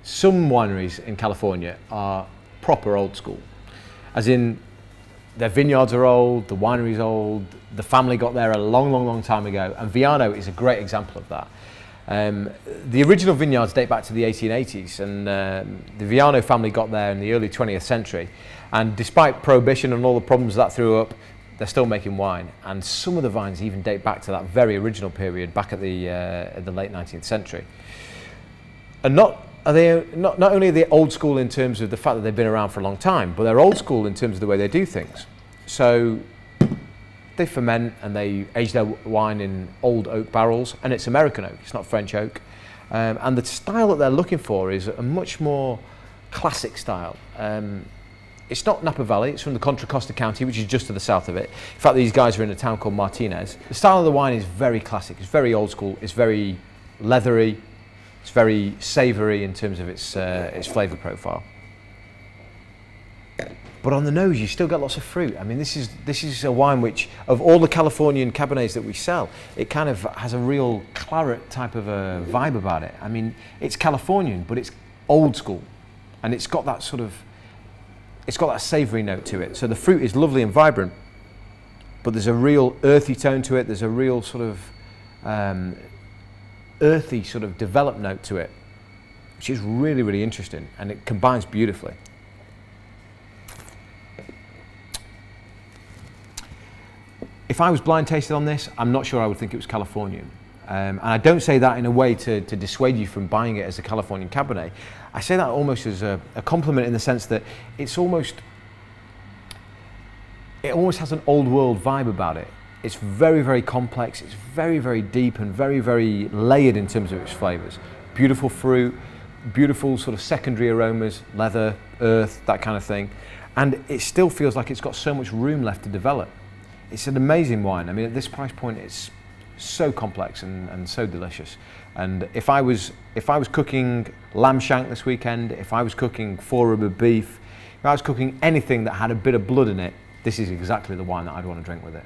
Some wineries in California are proper old school, as in their vineyards are old, the winery's old, the family got there a long time ago, and Viano is a great example of that. The original vineyards date back to the 1880s, and the Viano family got there in the early 20th century, and despite prohibition and all the problems that threw up, they're still making wine, and some of the vines even date back to that very original period back at the late 19th century. And not only are they old school in terms of the fact that they've been around for a long time, but they're old school in terms of the way they do things. So they ferment and they age their wine in old oak barrels, and it's American oak, it's not French oak. And the style that they're looking for is a much more classic style. It's not Napa Valley, it's from the Contra Costa County, which is just to the south of it. In fact, these guys are in a town called Martinez. The style of the wine is very classic, it's very old school, it's very leathery, it's very savoury in terms of its flavour profile. But on the nose, you still get lots of fruit. I mean, this is a wine which, of all the Californian Cabernets that we sell, it kind of has a real claret type of a vibe about it. I mean, it's Californian, but it's old school, and it's got that savoury note to it. So the fruit is lovely and vibrant, but there's a real earthy tone to it. There's a real sort of earthy sort of developed note to it, which is really, really interesting, and it combines beautifully. If I was blind tasted on this, I'm not sure I would think it was Californian. And I don't say that in a way to dissuade you from buying it as a Californian Cabernet. I say that almost as a compliment in the sense that it almost has an old world vibe about it. It's very, very complex, it's very, very deep and very, very layered in terms of its flavours. Beautiful fruit, beautiful sort of secondary aromas, leather, earth, that kind of thing. And it still feels like it's got so much room left to develop. It's an amazing wine. I mean, at this price point, it's so complex and so delicious. And if I was cooking lamb shank this weekend, if I was cooking four rib of beef, if I was cooking anything that had a bit of blood in it, this is exactly the wine that I'd want to drink with it.